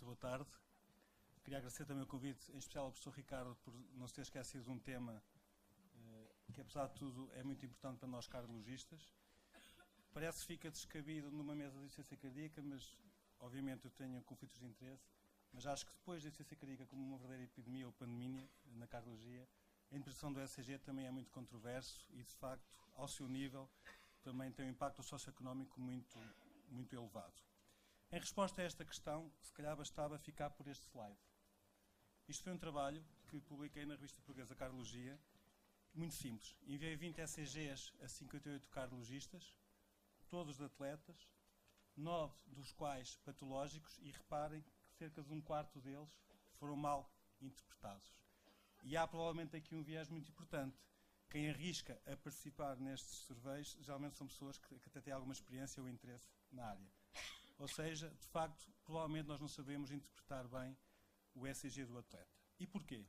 muito boa tarde. Queria agradecer também o convite, em especial ao professor Ricardo, por não se ter esquecido de um tema que, apesar de tudo, é muito importante para nós cardiologistas. Parece que fica descabido numa mesa de insuficiência cardíaca, mas, obviamente, eu tenho conflitos de interesse, mas acho que depois da insuficiência cardíaca como uma verdadeira epidemia ou pandemia na cardiologia, a interpretação do ECG também é muito controverso e, de facto, ao seu nível, também tem um impacto socioeconómico muito elevado. Em resposta a esta questão, se calhar bastava ficar por este slide. Isto foi um trabalho que publiquei na revista portuguesa Cardiologia, muito simples. Enviei 20 ECGs a 58 cardiologistas, todos de atletas, 9 dos quais patológicos, e reparem que cerca de um quarto deles foram mal interpretados. E há provavelmente aqui um viés muito importante. Quem arrisca a participar nestes surveys geralmente são pessoas que até têm alguma experiência ou interesse na área. Ou seja, de facto, provavelmente nós não sabemos interpretar bem o ECG do atleta. E porquê?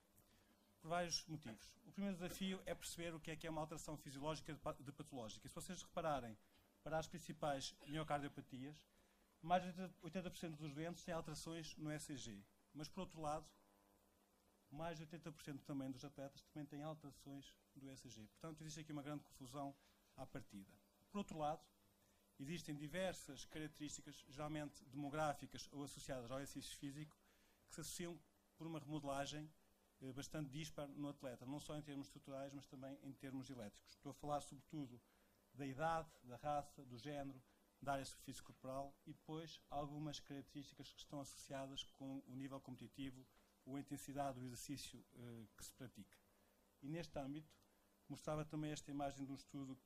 Por vários motivos. O primeiro desafio é perceber o que é uma alteração fisiológica de patológica. E se vocês repararem para as principais miocardiopatias, mais de 80% dos doentes têm alterações no ECG. Mas, por outro lado, mais de 80% também dos atletas também têm alterações do ECG. Portanto, existe aqui uma grande confusão à partida. Por outro lado, existem diversas características, geralmente demográficas ou associadas ao exercício físico, que se associam por uma remodelagem bastante dispar no atleta, não só em termos estruturais, mas também em termos elétricos. Estou a falar, sobretudo, da idade, da raça, do género, da área de superfície corporal e depois algumas características que estão associadas com o nível competitivo ou a intensidade do exercício que se pratica. E neste âmbito, mostrava também esta imagem de um estudo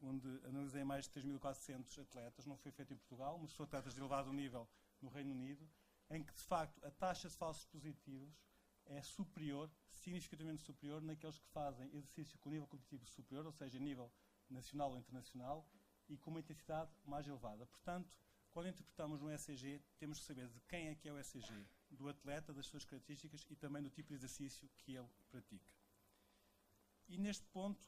onde analisei mais de 3.400 atletas, não foi feito em Portugal, mas são atletas de elevado nível no Reino Unido, em que, de facto, a taxa de falsos positivos é superior, significativamente superior, naqueles que fazem exercício com nível competitivo superior, ou seja, nível nacional ou internacional, e com uma intensidade mais elevada. Portanto, quando interpretamos um ECG, temos que saber de quem é que é o ECG, do atleta, das suas características e também do tipo de exercício que ele pratica. E neste ponto,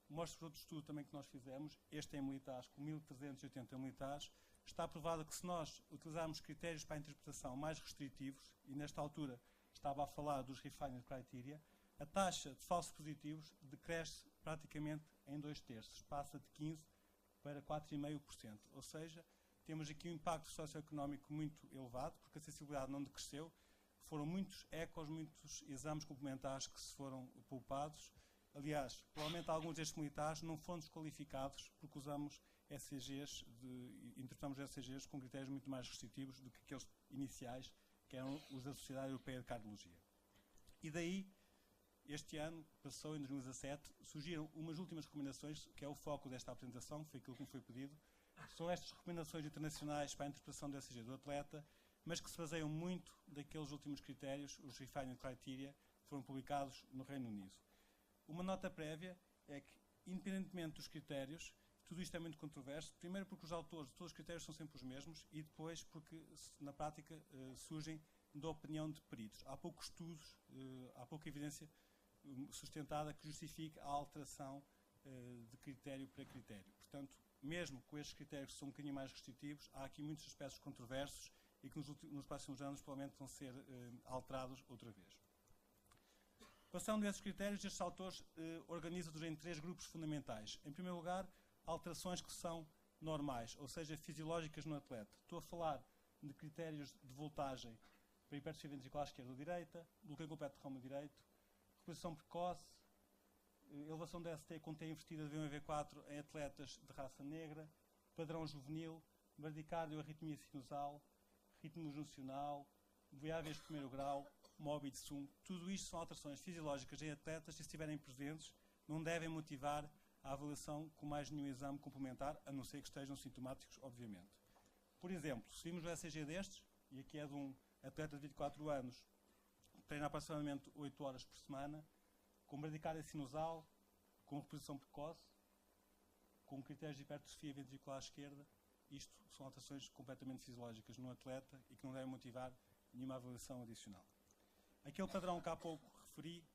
mostro outro estudo também que nós fizemos, este é em militares, com 1.380 militares, está provado que se nós utilizarmos critérios para a interpretação mais restritivos, e nesta altura estava a falar dos refinement criteria, a taxa de falsos positivos decresce praticamente em 2/3, passa de 15% para 4,5%. Ou seja, temos aqui um impacto socioeconómico muito elevado, porque a sensibilidade não decresceu, foram muitos ecos, muitos exames complementares que se foram poupados. Aliás, provavelmente alguns destes militares não foram desqualificados porque usamos ECGs, interpretamos ECGs com critérios muito mais restritivos do que aqueles iniciais, que eram os da Sociedade Europeia de Cardiologia. E daí, este ano, passou em 2017, surgiram umas últimas recomendações, que é o foco desta apresentação, foi aquilo que me foi pedido. São estas recomendações internacionais para a interpretação do ECG do atleta, mas que se baseiam muito daqueles últimos critérios, os refinement criteria, que foram publicados no Reino Unido. Uma nota prévia é que, independentemente dos critérios, tudo isto é muito controverso. Primeiro porque os autores de todos os critérios são sempre os mesmos e depois porque, na prática, surgem da opinião de peritos. Há poucos estudos, há pouca evidência sustentada que justifique a alteração de critério para critério. Portanto, mesmo com estes critérios que são um bocadinho mais restritivos, há aqui muitos aspectos controversos e que nos próximos anos provavelmente vão ser alterados outra vez. Passando a esses critérios, estes autores organizam-nos em 3 grupos fundamentais. Em primeiro lugar, alterações que são normais, ou seja, fisiológicas no atleta. Estou a falar de critérios de voltagem para hipertrofia ventricular esquerda ou direita, bloqueio completo de reuma direito, reposição precoce, elevação da ST com T invertida de V1-V4 em atletas de raça negra, padrão juvenil, bradicárdio, arritmia sinusal, ritmo juncional, VAVs de primeiro grau, MOBI de SUM. Tudo isto são alterações fisiológicas em atletas e, se estiverem presentes, não devem motivar a avaliação com mais nenhum exame complementar, a não ser que estejam sintomáticos, obviamente. Por exemplo, se vimos o ECG destes, e aqui é de um atleta de 24 anos, que treina aproximadamente 8 horas por semana, com bradicárdia sinusal, com reposição precoce, com critérios de hipertrofia ventricular esquerda, isto são alterações completamente fisiológicas no atleta e que não devem motivar nenhuma avaliação adicional. Aquele padrão que há pouco referi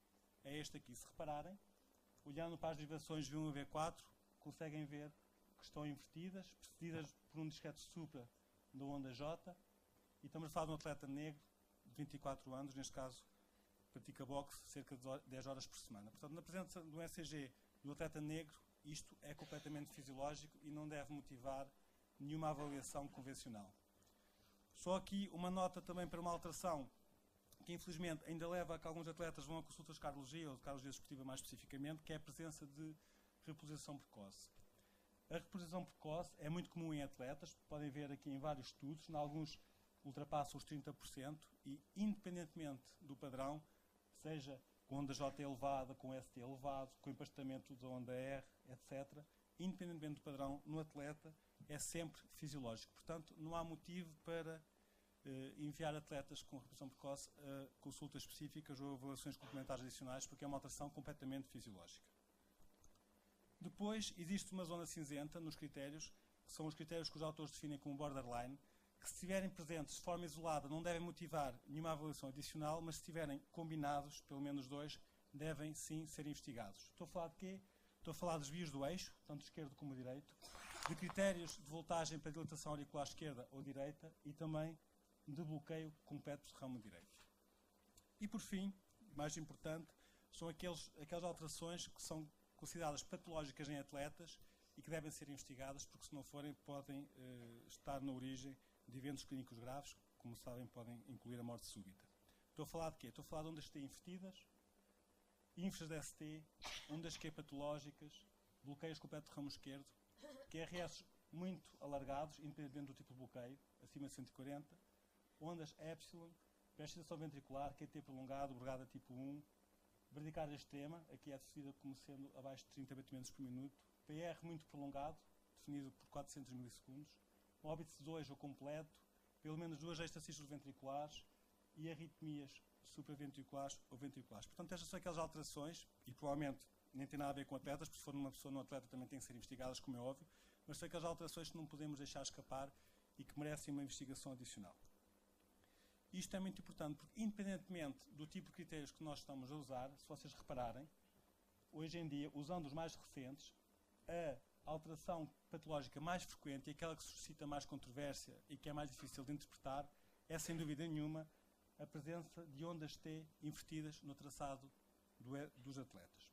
é este aqui. Se repararem, olhando para as derivações V1 e V4, conseguem ver que estão invertidas, precedidas por um discreto supra da onda J, E estamos a falar de um atleta negro de 24 anos, neste caso, pratica boxe cerca de 10 horas por semana. Portanto, na presença do ECG do atleta negro, isto é completamente fisiológico e não deve motivar nenhuma avaliação convencional. Só aqui uma nota também para uma alteração que infelizmente ainda leva a que alguns atletas vão a consultas de cardiologia ou de cardiologia desportiva mais especificamente, que é a presença de reposição precoce. A reposição precoce é muito comum em atletas, podem ver aqui em vários estudos, em alguns ultrapassa os 30% e independentemente do padrão, seja com onda J elevada, com ST elevado, com empastamento da onda R, etc., independentemente do padrão, no atleta é sempre fisiológico. Portanto, não há motivo para enviar atletas com reposição precoce a consultas específicas ou avaliações complementares adicionais, porque é uma alteração completamente fisiológica. Depois, existe uma zona cinzenta nos critérios, que são os critérios que os autores definem como borderline, que se estiverem presentes de forma isolada não devem motivar nenhuma avaliação adicional, mas se estiverem combinados, pelo menos dois, devem sim ser investigados. Estou a falar de quê? Estou a falar dos desvios do eixo, tanto esquerdo como direito, de critérios de voltagem para dilatação auricular esquerda ou direita e também de bloqueio completo de ramo direito. E por fim, mais importante, são aquelas alterações que são consideradas patológicas em atletas e que devem ser investigadas, porque se não forem podem estar na origem de eventos clínicos graves, como sabem podem incluir a morte súbita. Estou a falar de quê? Estou a falar de ondas T invertidas, ínfras de ST, ondas Q patológicas, bloqueios completos de ramo esquerdo, QRS muito alargados, independentemente do tipo de bloqueio, acima de 140, ondas Epsilon, pré-excitação ventricular, QT prolongado, brigada tipo 1, bradicardia extrema, aqui é definida como sendo abaixo de 30 batimentos por minuto, PR muito prolongado, definido por 400 milissegundos, óbito 2 ou completo, pelo menos 2 extrasístoles ventriculares e arritmias supraventriculares ou ventriculares. Portanto, estas são aquelas alterações, e provavelmente nem tem nada a ver com atletas, porque se for uma pessoa no atleta também têm que ser investigadas, como é óbvio, mas são aquelas alterações que não podemos deixar escapar e que merecem uma investigação adicional. Isto é muito importante, porque independentemente do tipo de critérios que nós estamos a usar, se vocês repararem, hoje em dia, usando os mais recentes, a alteração patológica mais frequente e aquela que suscita mais controvérsia e que é mais difícil de interpretar é, sem dúvida nenhuma, a presença de ondas T invertidas no traçado dos atletas.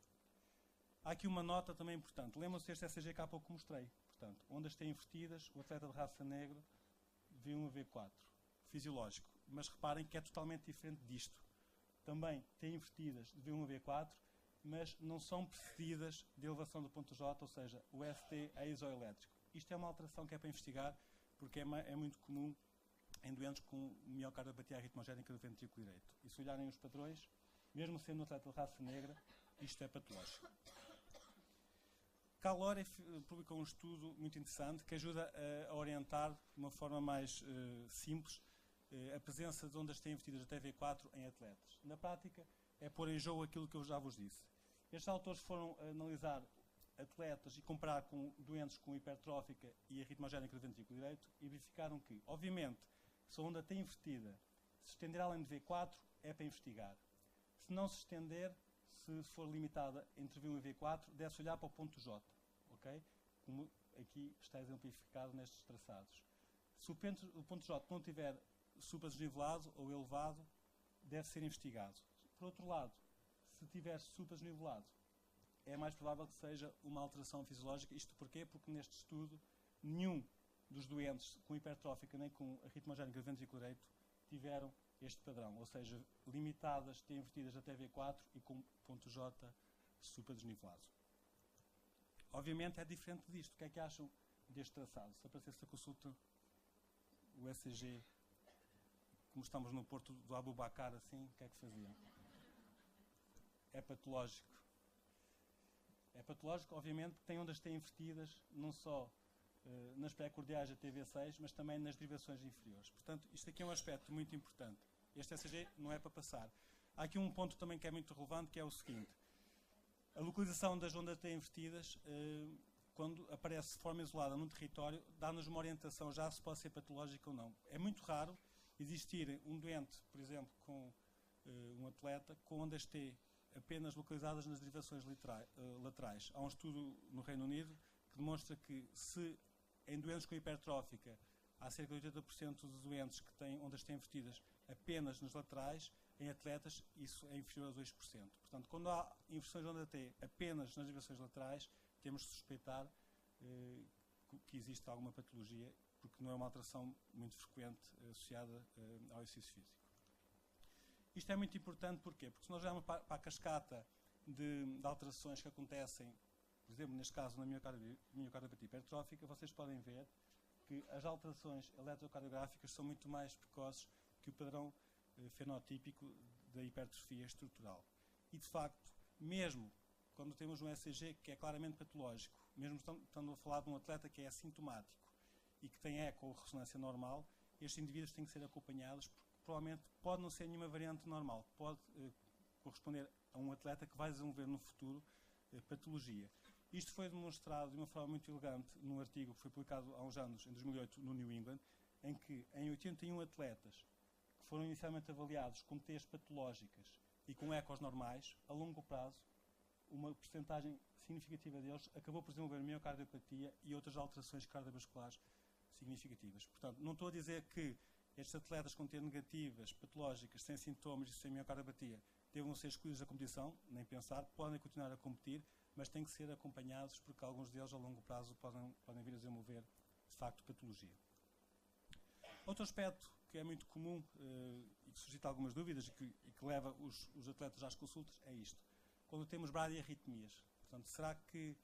Há aqui uma nota também importante. Lembram-se deste ECG que há pouco mostrei. Portanto, ondas T invertidas, o atleta de raça negra, V1 a V4, fisiológico. Mas reparem que é totalmente diferente disto. Também T invertidas de V1 a V4, mas não são precedidas de elevação do ponto J, ou seja, o ST é isoelétrico. Isto é uma alteração que é para investigar, porque é muito comum em doentes com miocardiopatia arritmogénica do ventrículo direito. E se olharem os padrões, mesmo sendo um atleta de raça negra, isto é patológico. Calore publicou um estudo muito interessante que ajuda a orientar de uma forma mais simples a presença de ondas T invertidas até V4 em atletas. Na prática, é pôr em jogo aquilo que eu já vos disse. Estes autores foram analisar atletas e comparar com doentes com hipertrófica e arritmogénica do ventrículo direito e verificaram que, obviamente, se a onda T invertida se estender além de V4, é para investigar. Se não se estender, se for limitada entre V1 e V4, deve-se olhar para o ponto J, ok? Como aqui está exemplificado nestes traçados. Se o ponto J não tiver supradesnivelado ou elevado, deve ser investigado. Por outro lado, se tiver supradesnivelado, é mais provável que seja uma alteração fisiológica. Isto porquê? Porque neste estudo, nenhum dos doentes com hipertrófica nem com arritmogénica do ventrículo direito tiveram este padrão, ou seja, limitadas, T invertidas até V4 e com ponto J supradesnivelado. Obviamente é diferente disto. O que é que acham deste traçado? Se aparecesse a consulta o ECG, como estamos no Porto do Abubacar, assim, o que é que faziam? É patológico. É patológico, obviamente, porque tem ondas T invertidas, não só nas pré-cordiais da TV6, mas também nas derivações inferiores. Portanto, isto aqui é um aspecto muito importante. Este ECG não é para passar. Há aqui um ponto também que é muito relevante, que é o seguinte. A localização das ondas T invertidas, quando aparece de forma isolada num território, dá-nos uma orientação já se pode ser patológico ou não. É muito raro existir um doente, por exemplo, com um atleta, com ondas T apenas localizadas nas derivações laterais. Há um estudo no Reino Unido que demonstra que se em doentes com hipertrófica há cerca de 80% de doentes que têm ondas têm invertidas apenas nas laterais. Em atletas, isso é inferior a 2%. Portanto, quando há inversões de onda T apenas nas direções laterais, temos de suspeitar que existe alguma patologia, porque não é uma alteração muito frequente associada ao exercício físico. Isto é muito importante, porquê? Porque se nós olharmos para a cascata de alterações que acontecem, por exemplo, neste caso, na miocardiopatia hipertrófica, vocês podem ver que as alterações eletrocardiográficas são muito mais precoces que o padrão fenotípico da hipertrofia estrutural. E, de facto, mesmo quando temos um ECG que é claramente patológico, mesmo estando a falar de um atleta que é assintomático e que tem eco ou ressonância normal, estes indivíduos têm que ser acompanhados, porque provavelmente pode não ser nenhuma variante normal, pode corresponder a um atleta que vai desenvolver no futuro patologia. Isto foi demonstrado de uma forma muito elegante num artigo que foi publicado há uns anos, em 2008, no New England, em que em 81 atletas que foram inicialmente avaliados com T's patológicas e com ecos normais, a longo prazo, uma percentagem significativa deles acabou por desenvolver miocardiopatia e outras alterações cardiovasculares significativas. Portanto, não estou a dizer que estes atletas com T negativas, patológicas, sem sintomas e sem miocardiopatia, devam ser excluídos da competição, nem pensar, podem continuar a competir, mas têm que ser acompanhados porque alguns deles a longo prazo podem vir a desenvolver, de facto, patologia. Outro aspecto que é muito comum e que suscita algumas dúvidas e que leva os atletas às consultas é isto. Quando temos bradiarritmias, portanto, será que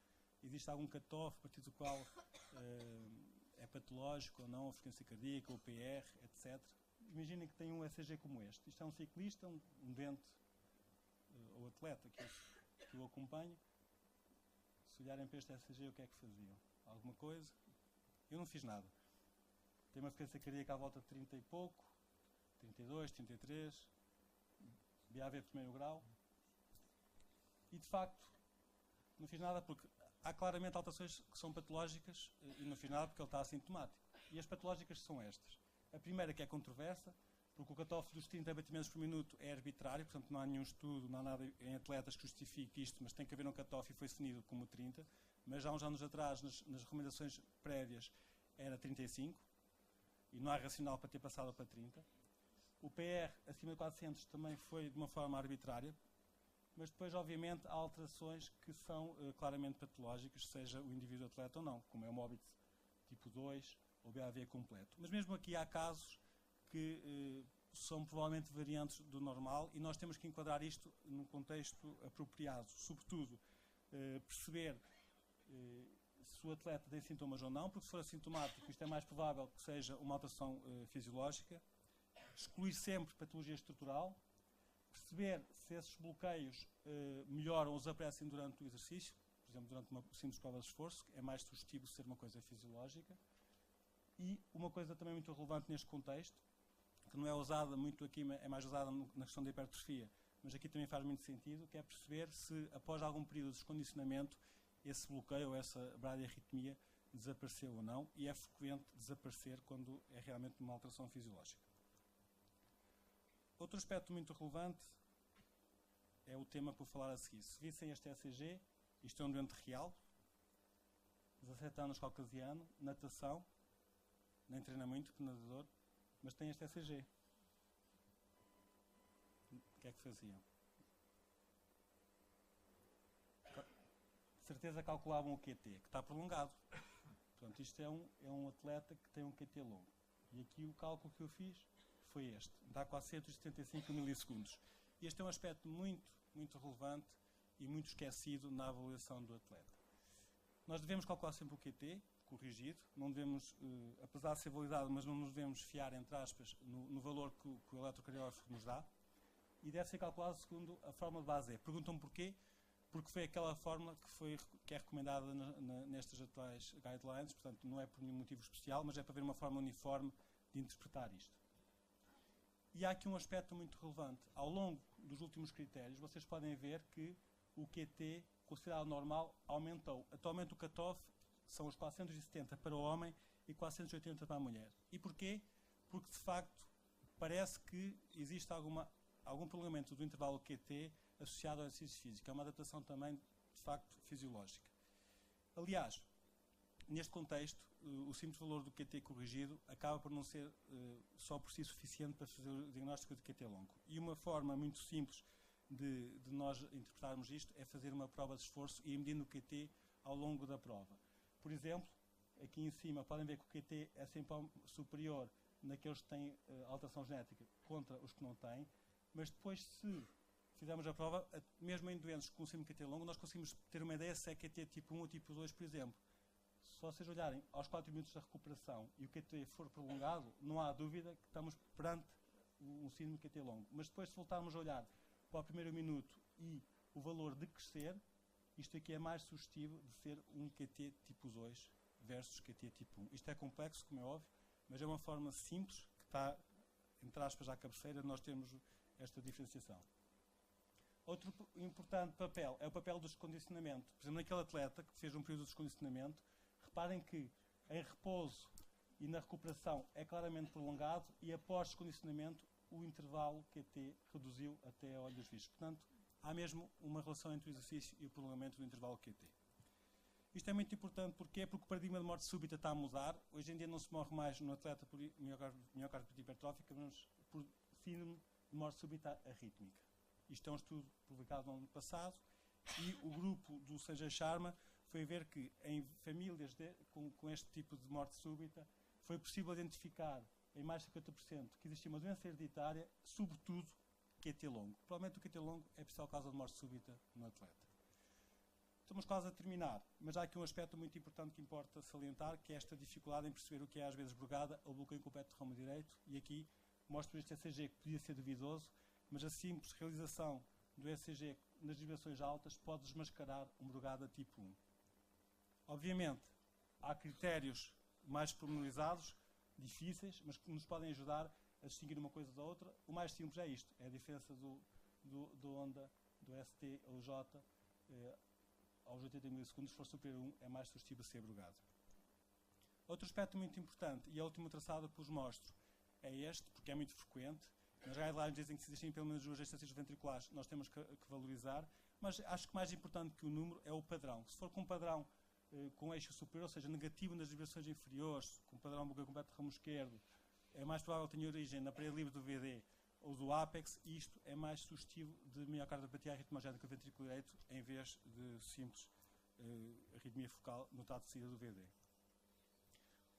existe algum cutoff a partir do qual é patológico ou não, a frequência cardíaca, o PR, etc. Imaginem que tem um ECG como este. Isto é um ciclista, um doente ou atleta que o acompanha. Se olharem para este ECG, o que é que faziam? Alguma coisa? Eu não fiz nada. Tem uma frequência cardíaca à volta de 30 e pouco, 32, 33, BAV de primeiro grau. E, de facto, não fiz nada porque há claramente alterações que são patológicas e não fiz nada porque ele está assintomático. E as patológicas são estas. A primeira, que é controversa, porque o cutoff dos 30 batimentos por minuto é arbitrário, portanto não há nenhum estudo, não há nada em atletas que justifique isto, mas tem que haver um cutoff e foi definido como 30. Mas há uns anos atrás, nas recomendações prévias, era 35 e não há racional para ter passado para 30. O PR acima de 400 também foi de uma forma arbitrária, mas depois, obviamente, há alterações que são claramente patológicas, seja o indivíduo atleta ou não, como é o Mobitz tipo 2 ou BAV completo. Mas mesmo aqui há casos que são provavelmente variantes do normal e nós temos que enquadrar isto num contexto apropriado. Sobretudo, perceber se o atleta tem sintomas ou não, porque se for assintomático, isto é mais provável que seja uma alteração fisiológica. Excluir sempre patologia estrutural. Perceber se esses bloqueios melhoram ou desaparecem durante o exercício, por exemplo, durante uma simples prova de esforço, é mais sugestivo ser uma coisa fisiológica. E uma coisa também muito relevante neste contexto, que não é usada muito aqui, é mais usada na questão da hipertrofia, mas aqui também faz muito sentido, que é perceber se, após algum período de descondicionamento, esse bloqueio ou essa bradiarritmia desapareceu ou não, e é frequente desaparecer quando é realmente uma alteração fisiológica. Outro aspecto muito relevante é o tema que vou falar a seguir. Se vissem este ECG, isto é um doente real, 17 anos, caucasiano, natação, nem treina muito, que nadador, mas tem este ECG. O que é que faziam? De certeza calculavam o QT, que está prolongado. Portanto, isto é um atleta que tem um QT longo. E aqui o cálculo que eu fiz foi este. Dá 475 milissegundos. Este é um aspecto muito, muito relevante e muito esquecido na avaliação do atleta. Nós devemos calcular sempre o QT, corrigido. Não devemos, apesar de ser validado, mas não nos devemos fiar, entre aspas, no valor que o eletrocardiógrafo nos dá. E deve ser calculado segundo a fórmula de base E. Perguntam porquê? Porque foi aquela fórmula que é recomendada nestas atuais guidelines, portanto não é por nenhum motivo especial, mas é para ver uma forma uniforme de interpretar isto. E há aqui um aspecto muito relevante. Ao longo dos últimos critérios, vocês podem ver que o QT, considerado normal, aumentou. Atualmente o cutoff são os 470 para o homem e 480 para a mulher. E porquê? Porque, de facto, parece que existe algum prolongamento do intervalo QT associado ao exercício físico. É uma adaptação também, de facto, fisiológica. Aliás, neste contexto, o simples valor do QT corrigido acaba por não ser só por si suficiente para fazer o diagnóstico de QT longo. E uma forma muito simples de nós interpretarmos isto é fazer uma prova de esforço e ir medindo o QT ao longo da prova. Por exemplo, aqui em cima podem ver que o QT é sempre superior naqueles que têm alteração genética contra os que não têm, mas depois, se fizermos a prova, mesmo em doentes com síndrome QT longo, nós conseguimos ter uma ideia se é QT tipo 1 ou tipo 2, por exemplo. Se vocês olharem aos 4 minutos da recuperação e o QT for prolongado, não há dúvida que estamos perante um síndrome QT longo. Mas depois, se voltarmos a olhar para o primeiro minuto e o valor de crescer, isto aqui é mais sugestivo de ser um QT tipo 2 versus QT tipo 1. Isto é complexo, como é óbvio, mas é uma forma simples, que está, entre aspas, à cabeceira, de nós termos esta diferenciação. Outro importante papel é o papel do descondicionamento. Por exemplo, naquele atleta que fez um período de descondicionamento, reparem que em repouso e na recuperação é claramente prolongado e após descondicionamento o intervalo QT reduziu até a olhos vistos. Portanto, há mesmo uma relação entre o exercício e o prolongamento do intervalo QT. Isto é muito importante porque o paradigma de morte súbita está a mudar. Hoje em dia não se morre mais no atleta por miocardite hipertrófica, mas por síndrome de morte súbita arrítmica. Isto é um estudo publicado no ano passado e o grupo do Sanjay Sharma foi ver que em famílias com este tipo de morte súbita foi possível identificar em mais de 50% que existia uma doença hereditária, sobretudo QT longo. Provavelmente o QT longo é a principal causa de morte súbita no atleta. Estamos quase a terminar, mas há aqui um aspecto muito importante que importa salientar, que é esta dificuldade em perceber o que é às vezes brugada ou bloqueio incompleto de ramo direito, e aqui mostro este ECG que podia ser duvidoso, mas a simples realização do ECG nas vibrações altas pode desmascarar uma brugada tipo 1. Obviamente, há critérios mais pormenorizados, difíceis, mas que nos podem ajudar a distinguir uma coisa da outra. O mais simples é isto, é a diferença do onda, do ST ou J aos 80 milissegundos. Se for superior a 1, é mais sugestivo a ser brugado. Outro aspecto muito importante, e a última traçada que vos mostro, é este, porque é muito frequente. Nas guidelines dizem que se existem pelo menos 2 estações ventriculares, nós temos que valorizar, mas acho que mais importante que o número é o padrão. Se for com um padrão com eixo superior, ou seja, negativo nas vibrações inferiores, com padrão bloqueio completo de ramo esquerdo, é mais provável que tenha origem na parede livre do VD ou do ápex, e isto é mais sugestivo de miocardiopatia arritmogénica ventricular direito em vez de simples arritmia focal no trato de saída do VD.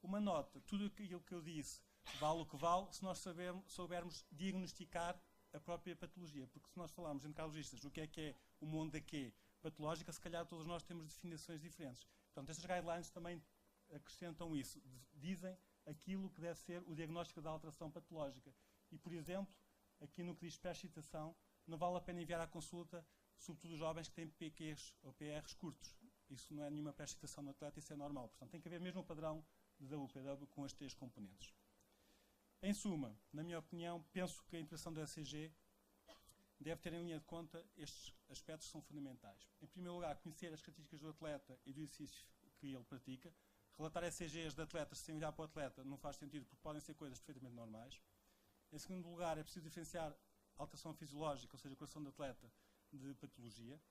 Uma nota, tudo aquilo que eu disse vale o que vale se nós soubermos diagnosticar a própria patologia, porque se nós falarmos em cardiologistas o que é uma onda Q patológica, se calhar todos nós temos definições diferentes. Portanto, estas guidelines também acrescentam isso, dizem aquilo que deve ser o diagnóstico da alteração patológica. E, por exemplo, aqui no que diz pré-excitação, não vale a pena enviar à consulta, sobretudo jovens que têm PQs ou PRs curtos. Isso não é nenhuma pré-excitação no atleta, isso é normal. Portanto, tem que haver mesmo um padrão de WPW com as 3 componentes. Em suma, na minha opinião, penso que a interpretação do ECG deve ter em linha de conta estes aspectos que são fundamentais. Em primeiro lugar, conhecer as características do atleta e do exercício que ele pratica. Relatar ECGs de atletas sem olhar para o atleta não faz sentido, porque podem ser coisas perfeitamente normais. Em segundo lugar, é preciso diferenciar alteração fisiológica, ou seja, o coração do atleta, de patologia.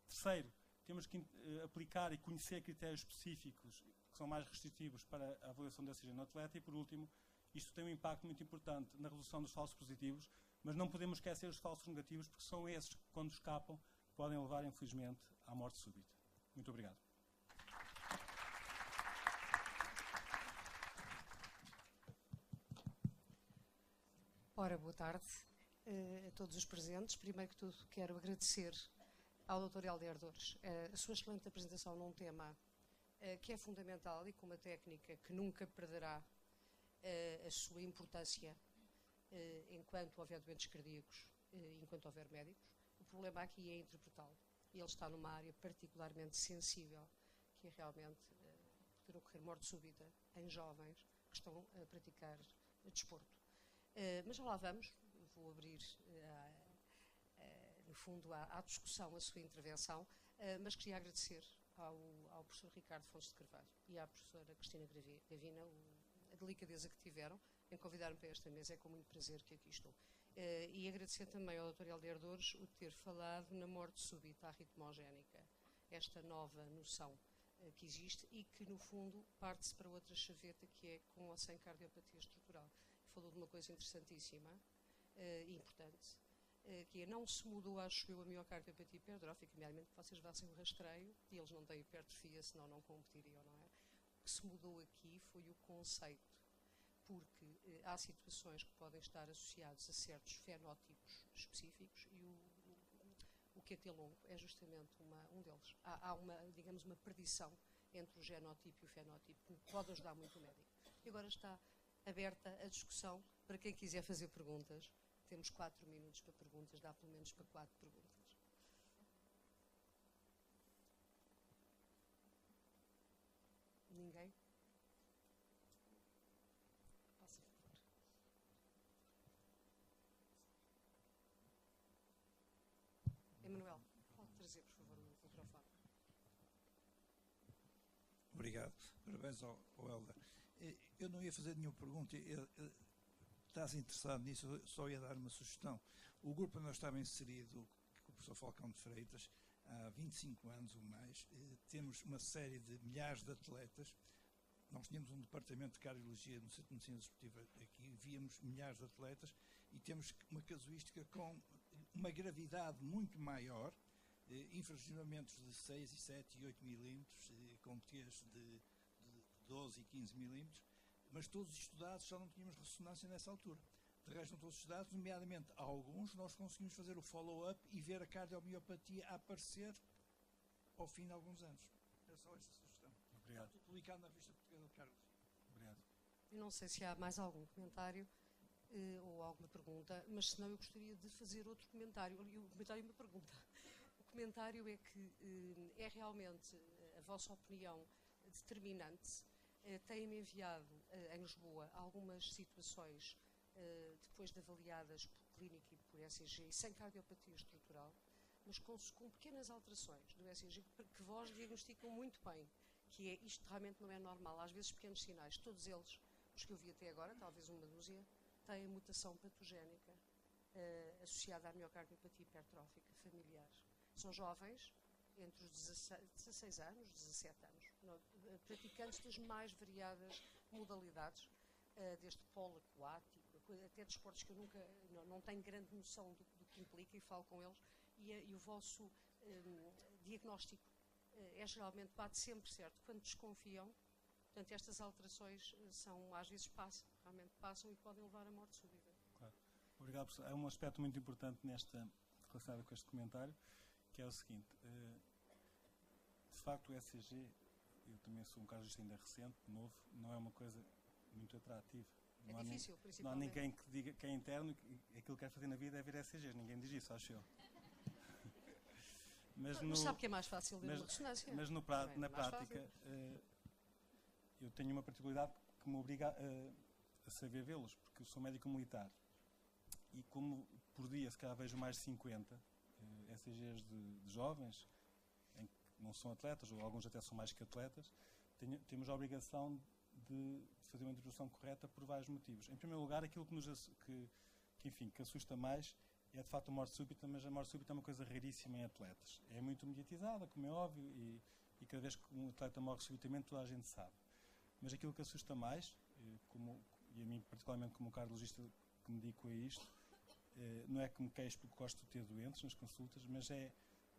Terceiro, temos que aplicar e conhecer critérios específicos que são mais restritivos para a avaliação do ECG no atleta. E, por último, isto tem um impacto muito importante na redução dos falsos positivos, mas não podemos esquecer os falsos negativos, porque são esses que, quando escapam, podem levar, infelizmente, à morte súbita. Muito obrigado. Ora, boa tarde a todos os presentes. Primeiro que tudo, quero agradecer ao Dr. Helder Dores a sua excelente apresentação num tema que é fundamental e com uma técnica que nunca perderá a sua importância enquanto houver doentes cardíacos, enquanto houver médicos. O problema aqui é interpretá-lo. E ele está numa área particularmente sensível, que é realmente poder ocorrer morte súbita em jovens que estão a praticar desporto. Mas já lá vamos. Vou abrir, no fundo, à discussão a sua intervenção, mas queria agradecer ao professor Ricardo Fontes de Carvalho e à professora Cristina Gavina a delicadeza que tiveram em convidar-me para esta mesa. É com muito prazer que aqui estou. E agradecer também ao Dr. Helder Dores o ter falado na morte súbita arritmogénica, esta nova noção que existe e que, no fundo, parte-se para outra chaveta, que é com ou sem cardiopatia estrutural. Falou de uma coisa interessantíssima e importante, que é, não se mudou, acho eu, a miocardiopatia hipertrófica, nomeadamente que vocês façam o rastreio, e eles não têm hipertrofia, senão não competiriam, não é? O que se mudou aqui foi o conceito, porque há situações que podem estar associadas a certos fenótipos específicos e o QT longo é justamente um deles. Há digamos, uma predição entre o genotipo e o fenótipo que pode ajudar muito o médico. E agora está aberta a discussão para quem quiser fazer perguntas. Temos 4 minutos para perguntas, dá pelo menos para 4 perguntas. Ninguém? Passa, por favor. Emanuel, pode trazer, por favor, o microfone. Obrigado. Parabéns ao Helder. Eu não ia fazer nenhuma pergunta. Estás interessado nisso? Eu só ia dar uma sugestão. O grupo onde eu estava inserido, com o professor Falcão de Freitas, há 25 anos ou mais, temos uma série de milhares de atletas. Nós tínhamos um departamento de cardiologia no Centro de Medicina Desportiva aqui, víamos milhares de atletas e temos uma casuística com uma gravidade muito maior, infragionamentos de 6, 7 e 8 milímetros, com T's de 12 e 15 milímetros, mas todos estudados, só não tínhamos ressonância nessa altura. De resto, não todos estudados, nomeadamente alguns, nós conseguimos fazer o follow-up e ver a cardiomiopatia a aparecer ao fim de alguns anos. É só esta sugestão. Obrigado. Está tudo publicado na Revista Portuguesa de Cardiologia. Obrigado. Eu não sei se há mais algum comentário ou alguma pergunta, mas senão eu gostaria de fazer outro comentário. E o comentário é uma pergunta. O comentário é que é realmente a vossa opinião determinante. Têm-me enviado em Lisboa algumas situações depois de avaliadas por clínica e por ECG, sem cardiopatia estrutural, mas com pequenas alterações do ECG que vós diagnosticam muito bem, que é isto realmente não é normal. Às vezes pequenos sinais, todos eles, os que eu vi até agora, talvez uma dúzia, têm mutação patogénica associada à miocardiopatia hipertrófica familiar. São jovens, entre os 16 anos, 17 anos, praticantes das mais variadas modalidades, desde polo aquático, até desportos que eu nunca, não tenho grande noção do que implica e falo com eles, e o vosso diagnóstico é geralmente, bate sempre certo. Quando desconfiam, portanto, estas alterações são, às vezes realmente passam e podem levar à morte súbita. Claro. Obrigado, professor. Há um aspecto muito importante relacionado com este comentário, que é o seguinte. De facto, o ECG, eu também sou um cardiologista ainda recente, novo, não é uma coisa muito atrativa. É difícil, principalmente. Não há ninguém que diga que é interno e aquilo que quer fazer na vida é ver ECGs. Ninguém diz isso, acho eu. Mas sabe que é mais fácil ler uma ressonância. Mas na prática, eu tenho uma particularidade que me obriga a saber vê-los, porque eu sou médico militar. E como por dia, se calhar, vejo mais de 50 ECGs de jovens, em que não são atletas, ou alguns até são mais que atletas, temos a obrigação de fazer uma introdução correta por vários motivos. Em primeiro lugar, aquilo que assusta mais é de facto a morte súbita, mas a morte súbita é uma coisa raríssima em atletas. É muito mediatizada, como é óbvio, e cada vez que um atleta morre subitamente toda a gente sabe. Mas aquilo que assusta mais, e a mim particularmente como cardiologista que me dedico a isto, não é que me queixo porque gosto de ter doentes nas consultas, mas é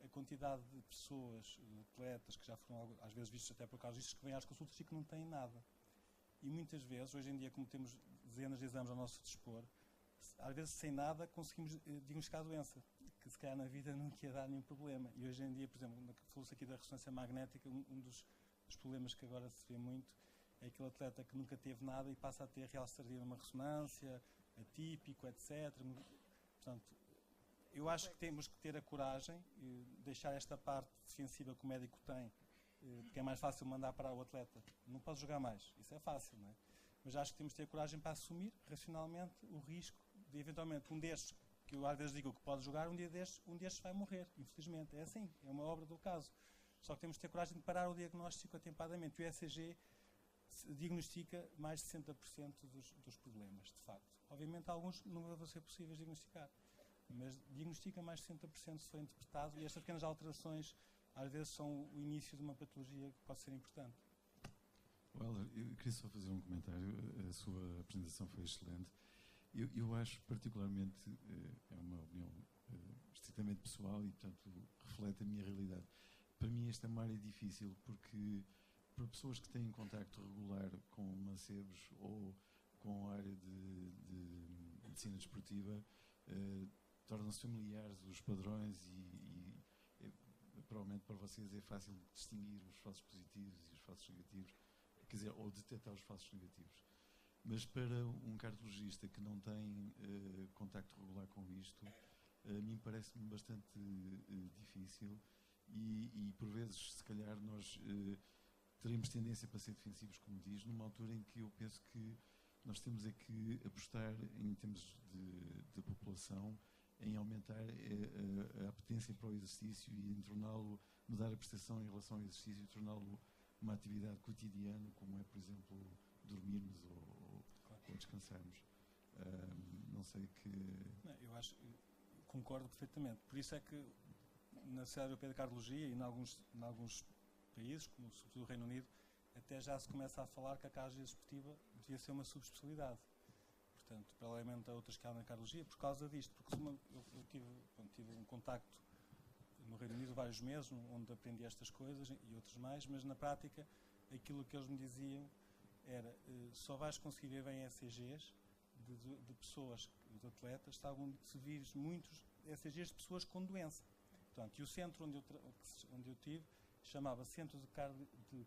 a quantidade de pessoas, atletas, que já foram às vezes vistos até por cardiologistas, que vêm às consultas e que não têm nada. E muitas vezes, hoje em dia, como temos dezenas de exames ao nosso dispor, às vezes sem nada conseguimos diagnosticar a doença, que se calhar na vida não ia dar nenhum problema. E hoje em dia, por exemplo, falou-se aqui da ressonância magnética, um dos problemas que agora se vê muito é aquele atleta que nunca teve nada e passa a ter real tardia numa ressonância, atípico, etc. Portanto, eu acho que temos que ter a coragem de deixar esta parte defensiva que o médico tem, porque é mais fácil mandar para o atleta. Não pode jogar mais, isso é fácil, não é? Mas acho que temos que ter coragem para assumir racionalmente o risco de eventualmente um destes, que eu às vezes digo que pode jogar, um destes vai morrer, infelizmente. É assim, é uma obra do caso. Só que temos que ter coragem de parar o diagnóstico atempadamente. O ECG diagnostica mais de 60% dos problemas, de facto. Obviamente alguns não vão ser possíveis de diagnosticar, mas diagnostica mais de 60% se for interpretado, e estas pequenas alterações, às vezes são o início de uma patologia que pode ser importante. Well, eu queria só fazer um comentário. A sua apresentação foi excelente. Eu acho particularmente, é uma opinião estritamente pessoal e, portanto, reflete a minha realidade. Para mim esta é uma área difícil porque para pessoas que têm contacto regular com mancebos ou com a área de medicina desportiva, tornam-se familiares os padrões e provavelmente para vocês é fácil distinguir os falsos positivos e os falsos negativos, quer dizer, ou detectar os falsos negativos. Mas para um cardiologista que não tem contacto regular com isto, a mim parece-me bastante difícil e por vezes, se calhar, nós teremos tendência para ser defensivos, como diz, numa altura em que eu penso que nós temos é que apostar, em termos de população, em aumentar a apetência para o exercício e em torná-lo, mudar a percepção em relação ao exercício e torná-lo uma atividade cotidiana, como é, por exemplo, dormirmos ou descansarmos. Não sei que... Não, eu acho, concordo perfeitamente. Por isso é que na Sociedade Europeia de Cardiologia e em alguns países, como sobretudo o Reino Unido, até já se começa a falar que a cardiologia desportiva devia ser uma subespecialidade. Portanto, paralelamente a outras que há na cardiologia, por causa disto. Porque eu tive um contacto no Reino Unido vários meses, onde aprendi estas coisas e outras mais, mas na prática aquilo que eles me diziam era só vais conseguir ver bem ECGs de pessoas, de atletas, estavam se vires muitos ECGs de pessoas com doença. Portanto, e o centro onde eu tive chamava Centro de Cardiologia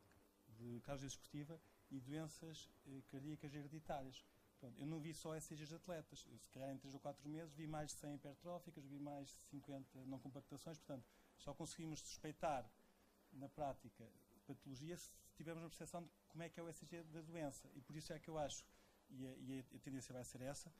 Desportiva e Doenças Cardíacas Hereditárias. Portanto, eu não vi só ECGs de atletas. Eu, se calhar, em 3 ou 4 meses, vi mais de 100 hipertróficas, vi mais de 50 não compactações. Portanto, só conseguimos suspeitar, na prática, patologia se tivermos uma percepção de como é que é o ECG da doença. E por isso é que eu acho, e a tendência vai ser essa,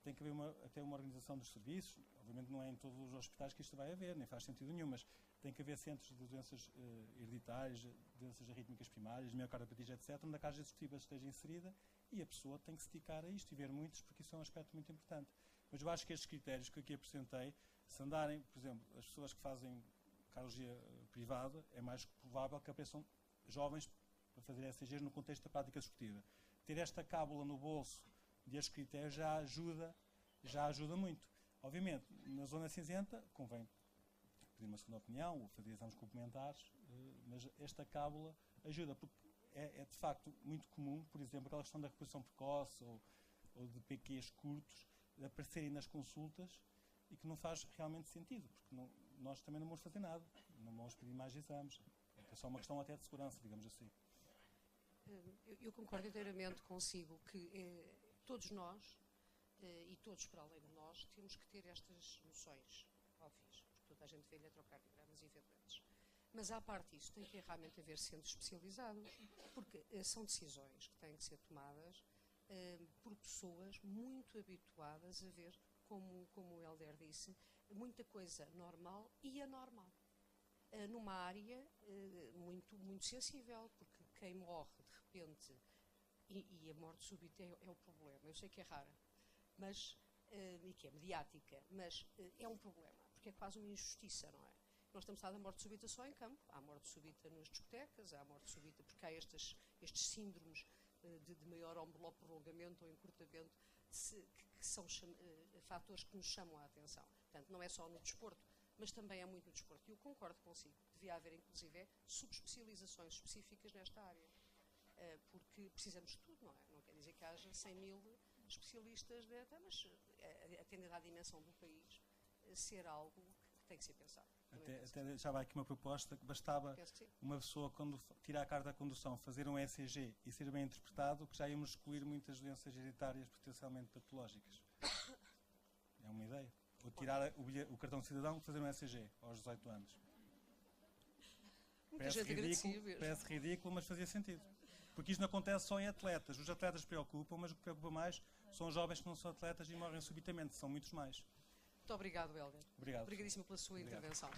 tem que haver até uma organização dos serviços. Obviamente não é em todos os hospitais que isto vai haver, nem faz sentido nenhum, mas tem que haver centros de doenças hereditárias, doenças arrítmicas primárias, miocardiopatias, etc., onde a carga desportiva esteja inserida e a pessoa tem que se dedicar a isto e ver muitos, porque isso é um aspecto muito importante. Mas eu acho que estes critérios que eu aqui apresentei, se andarem, por exemplo, as pessoas que fazem cardiologia privada, é mais provável que apareçam jovens para fazer ECGs no contexto da prática desportiva. Ter esta cábula no bolso destes critérios já ajuda muito. Obviamente, na zona cinzenta, convém pedir uma segunda opinião ou fazer exames complementares, mas esta cábula ajuda, porque é de facto muito comum, por exemplo, aquela questão da reposição precoce ou de PQs curtos, de aparecerem nas consultas e que não faz realmente sentido, porque nós também não vamos fazer nada, não vamos pedir mais exames. É só uma questão até de segurança, digamos assim. Eu concordo inteiramente consigo que todos nós, e todos para além de nós, temos que ter estas noções óbvias, porque toda a gente vê eletrocardiogramas efetuantes. Mas, à parte disso, tem que realmente haver centros especializados, porque são decisões que têm que ser tomadas por pessoas muito habituadas a ver, como o Helder disse, muita coisa normal e anormal. Numa área muito sensível, porque quem morre de repente, e a morte súbita é o problema, eu sei que é rara, mas, e que é mediática, mas é um problema, porque é quase uma injustiça, não é? Nós estamos a falar da morte súbita só em campo, há morte súbita nas discotecas, há morte súbita porque há estes síndromes de maior ou prolongamento ou encurtamento, que são fatores que nos chamam a atenção. Portanto, não é só no desporto, mas também é muito no desporto. E eu concordo consigo, devia haver inclusive subespecializações específicas nesta área, porque precisamos de tudo, não é? Não quer dizer que haja 100.000 especialistas, mas atendendo à dimensão do país, ser algo que tem que ser pensado. Até já vai aqui uma proposta que bastava uma pessoa, quando tirar a carta de condução, fazer um ECG e ser bem interpretado, que já íamos excluir muitas doenças hereditárias potencialmente patológicas. É uma ideia. Ou tirar o cartão de cidadão e fazer um ECG aos 18 anos. Parece ridículo, mas fazia sentido. Porque isto não acontece só em atletas. Os atletas preocupam, mas o que preocupa mais são os jovens que não são atletas e morrem subitamente. São muitos mais. Muito obrigado, Helder. Obrigado. Obrigadíssimo pela sua intervenção.